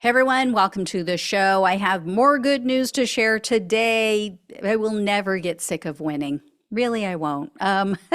Hey everyone, welcome to the show. I have more good news to share today. I will never get sick of winning. Really, I won't.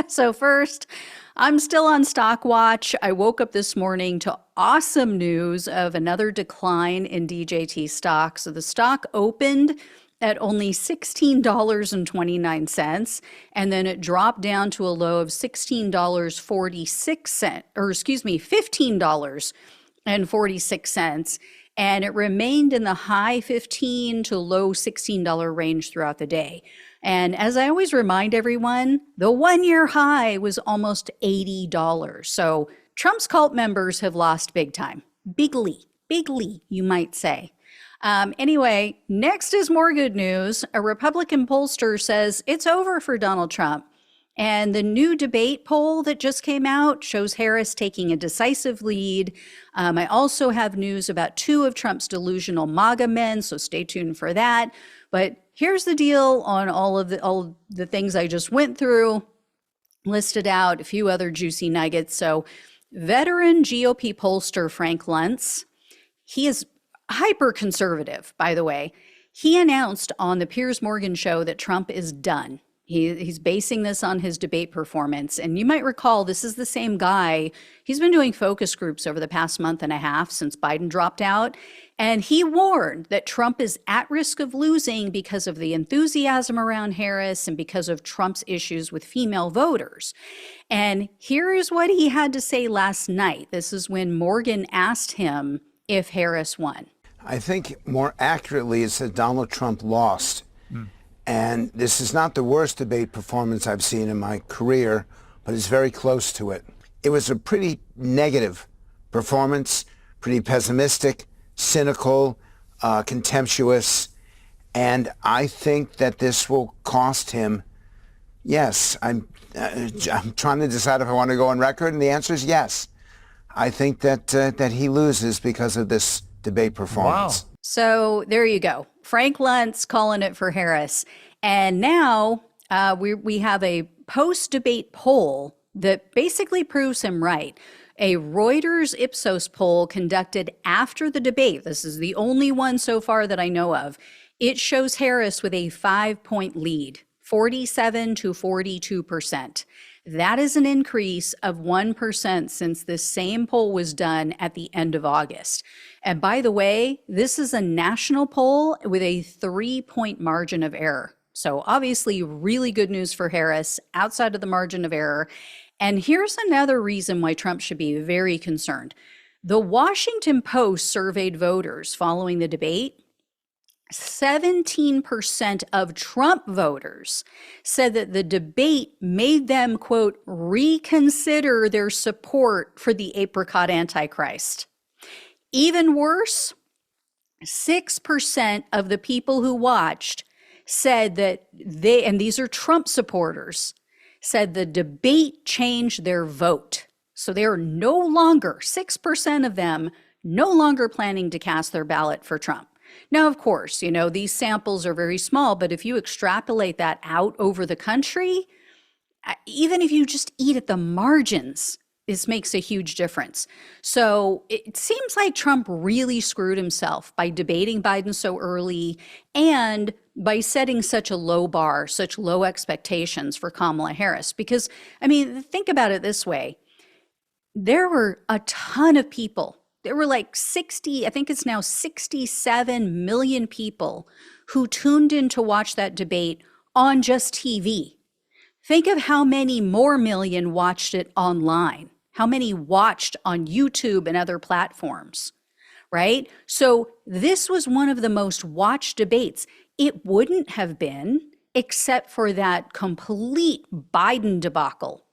So first, I'm still on stock watch. I woke up this morning to awesome news of another decline in DJT stock. So the stock opened at only $16.29, and then it dropped down to a low of $16.46, or excuse me, $15.46. And it remained in the high $15 to low $16 range throughout the day. And as I always remind everyone, the one-year high was almost $80. So Trump's cult members have lost big time. Bigly, you might say. Anyway, next is more good news. A Republican pollster says it's over for Donald Trump. And the new debate poll that just came out shows Harris taking a decisive lead. I also have news about two of Trump's delusional MAGA men, so stay tuned for that. But here's the deal on all the things I just went through, listed out, a few other juicy nuggets. So veteran GOP pollster Frank Luntz, he is hyper conservative, by the way. He announced on the Piers Morgan show that Trump is done. He's basing this on his debate performance. And you might recall, this is the same guy. He's been doing focus groups over the past month and a half since Biden dropped out. And he warned that Trump is at risk of losing because of the enthusiasm around Harris and because of Trump's issues with female voters. And here is what he had to say last night. This is when Morgan asked him if Harris won. I think more accurately, it's that Donald Trump lost. And this is not the worst debate performance I've seen in my career, but it's very close to it. It was a pretty negative performance, pretty pessimistic, cynical, contemptuous. And I think that this will cost him. Yes, I'm trying to decide if I want to go on record, and the answer is yes. I think that he loses because of this debate performance. Wow. So there you go. Frank Luntz calling it for Harris. And now we have a post-debate poll that basically proves him right. A Reuters Ipsos poll conducted after the debate, this is the only one so far that I know of, it shows Harris with a 5-point lead, 47 to 42%. That is an increase of 1% since this same poll was done at the end of August. And by the way, this is a national poll with a 3-point margin of error. So obviously really good news for Harris outside of the margin of error. And here's another reason why Trump should be very concerned. The Washington Post surveyed voters following the debate. 17% of Trump voters said that the debate made them, quote, reconsider their support for the apricot Antichrist. Even worse, 6% of the people who watched said that they, and these are Trump supporters, said the debate changed their vote. So they are no longer, 6% of them, no longer planning to cast their ballot for Trump. Now, of course, you know, these samples are very small, but if you extrapolate that out over the country, even if you just eat at the margins, this makes a huge difference. So it seems like Trump really screwed himself by debating Biden so early and by setting such a low bar, such low expectations for Kamala Harris. Because, I mean, think about it this way. There were a ton of people. There were like 60, I think it's now 67 million people who tuned in to watch that debate on just TV. Think of how many more million watched it online, how many watched on YouTube and other platforms, right? So this was one of the most watched debates. It wouldn't have been except for that complete Biden debacle.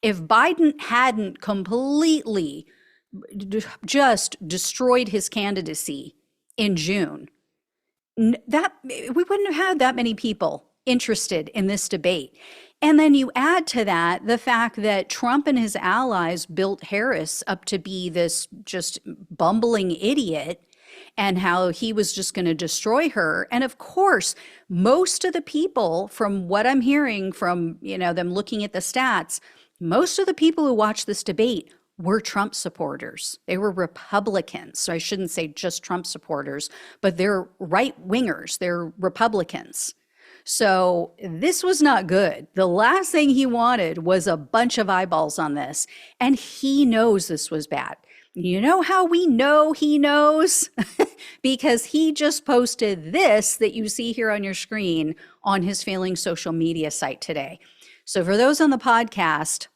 If Biden hadn't completely just destroyed his candidacy in June, that we wouldn't have had that many people interested in this debate. And then you add to that the fact that Trump and his allies built Harris up to be this just bumbling idiot and how he was just going to destroy her. And of course, most of the people, from what I'm hearing from, you know, them looking at the stats, most of the people who watched this debate were Trump supporters. They were Republicans. So I shouldn't say just Trump supporters, but they're right wingers. They're Republicans. So this was not good. The last thing he wanted was a bunch of eyeballs on this. And he knows this was bad. You know how we know he knows? Because he just posted this that you see here on your screen on his failing social media site today. So for those on the podcast,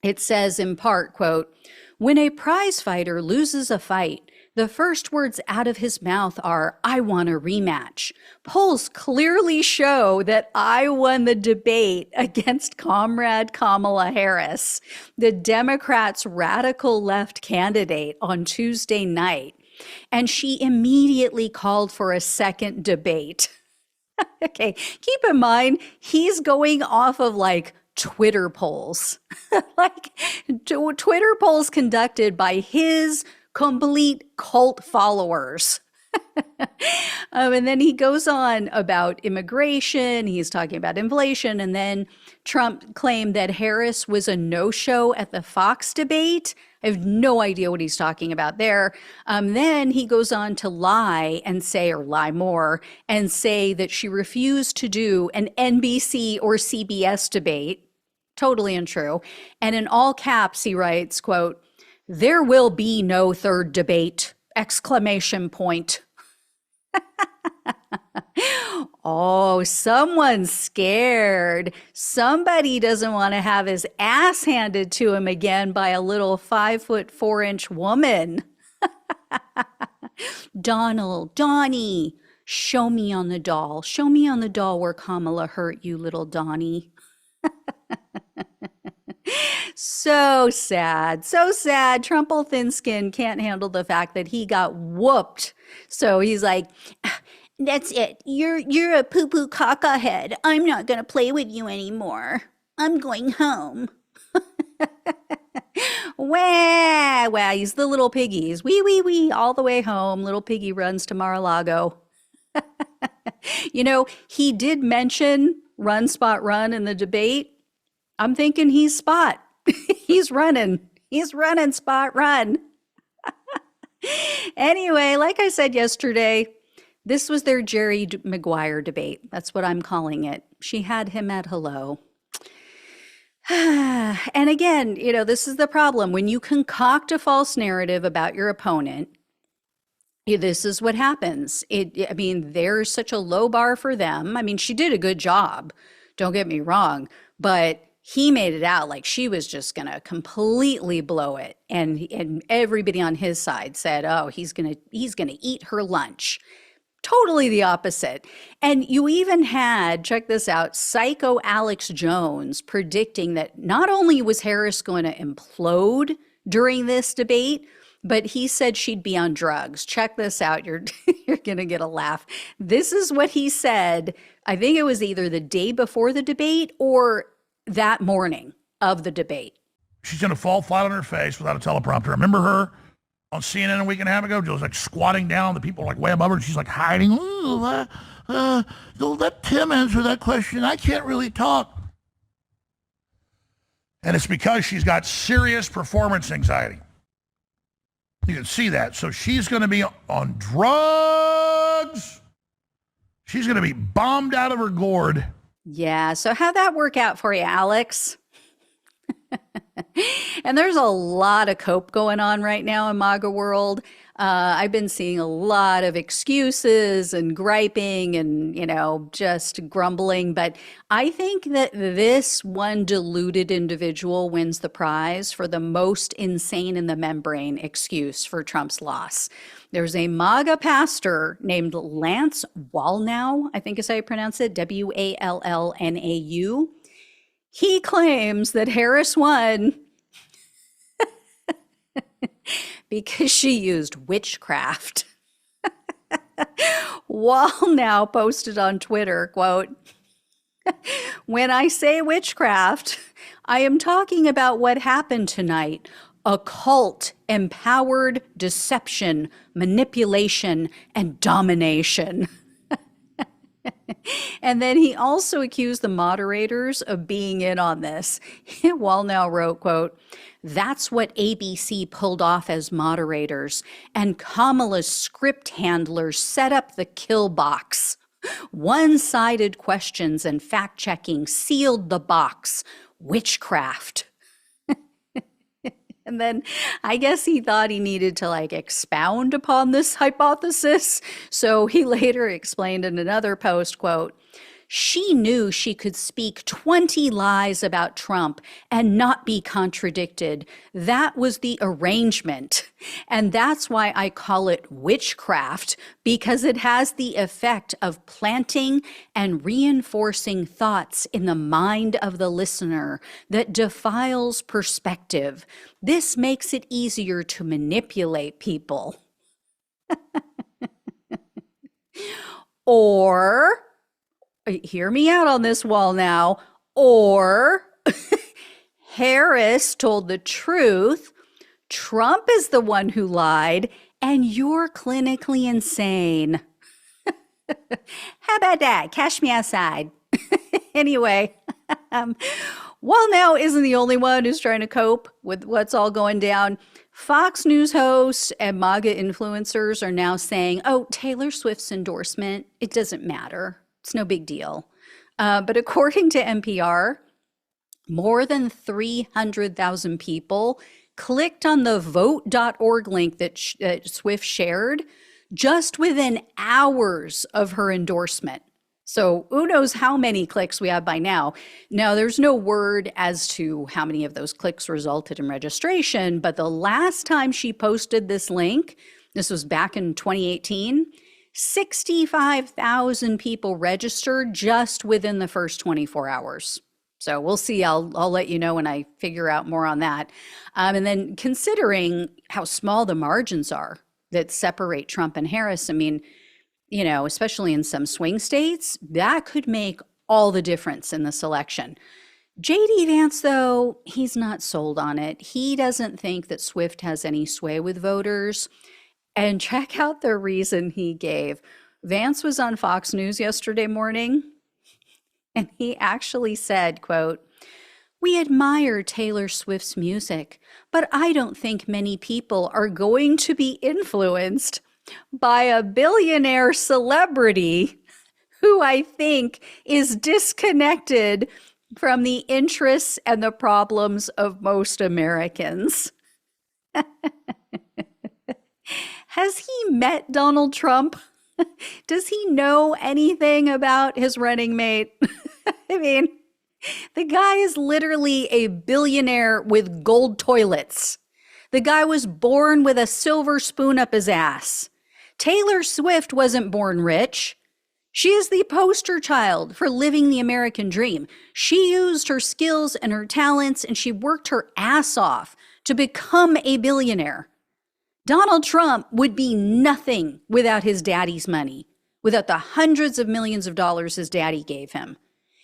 it says in part, quote, "When a prize fighter loses a fight, the first words out of his mouth are, 'I want a rematch.' Polls clearly show that I won the debate against Comrade Kamala Harris, the Democrats' radical left candidate, on Tuesday night. And she immediately called for a second debate." Okay, keep in mind, he's going off of like Twitter polls, like Twitter polls conducted by his complete cult followers. And then he goes on about immigration. He's talking about inflation. And then Trump claimed that Harris was a no-show at the Fox debate. I have no idea what he's talking about there. Then he goes on to lie and say, or lie more, and say that she refused to do an NBC or CBS debate. Totally untrue. And in all caps, he writes, quote, "There will be no third debate, exclamation point." Oh, someone's scared. Somebody doesn't want to have his ass handed to him again by a little 5'4" woman. Donnie, show me on the doll. Show me on the doll where Kamala hurt you, little Donnie. So sad, so sad. Trump old thin skin can't handle the fact that he got whooped. So he's like, "That's it. You're a poo-poo caca head. I'm not going to play with you anymore. I'm going home." Wah, he's the little piggies. Wee, all the way home. Little piggy runs to Mar-a-Lago. You know, he did mention run, spot, run in the debate. I'm thinking he's spot. He's running, spot, run. Anyway, like I said yesterday, this was their Jerry Maguire debate. That's what I'm calling it. She had him at hello. And again, you know, this is the problem. When you concoct a false narrative about your opponent, this is what happens. I mean, there's such a low bar for them. I mean, she did a good job. Don't get me wrong. But he made it out like she was just going to completely blow it. And everybody on his side said, oh, he's going to eat her lunch. Totally the opposite. And you even had, check this out, psycho Alex Jones predicting that not only was Harris going to implode during this debate, but he said she'd be on drugs. Check this out. You're going to get a laugh. This is what he said. I think it was either the day before the debate or that morning of the debate. She's going to fall flat on her face without a teleprompter. Remember her on CNN a week and a half ago? She was like squatting down. The people were like way above her. And she's like hiding. Let Tim answer that question. I can't really talk. And it's because she's got serious performance anxiety. You can see that. So she's going to be on drugs. She's going to be bombed out of her gourd. Yeah. So how'd that work out for you, Alex? And there's a lot of cope going on right now in MAGA world. I've been seeing a lot of excuses and griping and, just grumbling. But I think that this one deluded individual wins the prize for the most insane in the membrane excuse for Trump's loss. There's a MAGA pastor named Lance Wallnau, I think is how you pronounce it, Wallnau. He claims that Harris won because she used witchcraft. Wallnau posted on Twitter, quote, "When I say witchcraft, I am talking about what happened tonight. Occult, empowered deception, manipulation, and domination." And then he also accused the moderators of being in on this. Wallnow wrote, quote, "That's what ABC pulled off as moderators, and Kamala's script handlers set up the kill box. One-sided questions and fact-checking sealed the box. Witchcraft." And then I guess he thought he needed to expound upon this hypothesis. So he later explained in another post, quote, "She knew she could speak 20 lies about Trump and not be contradicted. That was the arrangement. And that's why I call it witchcraft, because it has the effect of planting and reinforcing thoughts in the mind of the listener that defiles perspective. This makes it easier to manipulate people." Or, hear me out on this wall now, or Harris told the truth, Trump is the one who lied, and you're clinically insane. How about that? Cash me outside. Anyway, Wallnow isn't the only one who's trying to cope with what's all going down. Fox News hosts and MAGA influencers are now saying, oh, Taylor Swift's endorsement, it doesn't matter. It's no big deal. But according to NPR, more than 300,000 people clicked on the Voteorg link that Swift shared just within hours of her endorsement. So who knows how many clicks we have by now. Now, there's no word as to how many of those clicks resulted in registration, but the last time she posted this link, this was back in 2018, 65,000 people registered just within the first 24 hours. So we'll see. I'll let you know when I figure out more on that. And then considering how small the margins are that separate Trump and Harris, I mean, you know, especially in some swing states, that could make all the difference in this election. J.D. Vance, though, he's not sold on it. He doesn't think that Swift has any sway with voters. And check out the reason he gave. Vance was on Fox News yesterday morning, and he actually said, quote, "We admire Taylor Swift's music, but I don't think many people are going to be influenced by a billionaire celebrity who I think is disconnected from the interests and the problems of most Americans." Has he met Donald Trump? Does he know anything about his running mate? I mean, the guy is literally a billionaire with gold toilets. The guy was born with a silver spoon up his ass. Taylor Swift wasn't born rich. She is the poster child for living the American dream. She used her skills and her talents, and she worked her ass off to become a billionaire. Donald Trump would be nothing without his daddy's money, without the hundreds of millions of dollars his daddy gave him.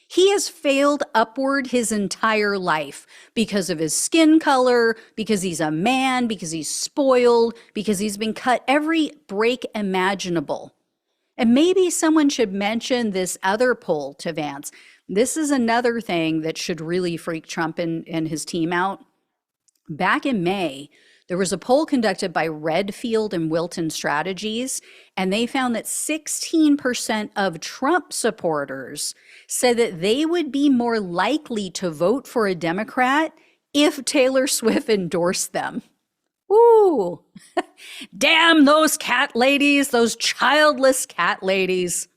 He has failed upward his entire life because of his skin color, because he's a man, because he's spoiled, because he's been cut every break imaginable. And maybe someone should mention this other poll to Vance. This is another thing that should really freak Trump and his team out. Back in May, there was a poll conducted by Redfield and Wilton Strategies, and they found that 16% of Trump supporters said that they would be more likely to vote for a Democrat if Taylor Swift endorsed them. Ooh, damn those cat ladies, those childless cat ladies.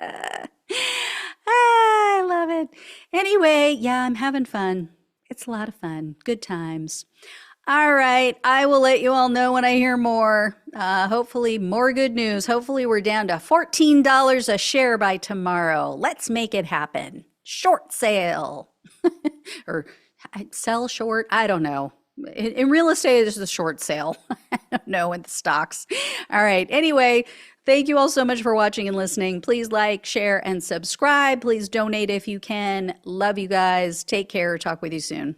I love it. Anyway, yeah, I'm having fun. It's a lot of fun. Good times. All right. I will let you all know when I hear more. Hopefully more good news. Hopefully we're down to $14 a share by tomorrow. Let's make it happen. Short sale. Or sell short. I don't know. In real estate, it's a short sale. I don't know, in the stocks. All right. Anyway, thank you all so much for watching and listening. Please like, share, and subscribe. Please donate if you can. Love you guys. Take care. Talk with you soon.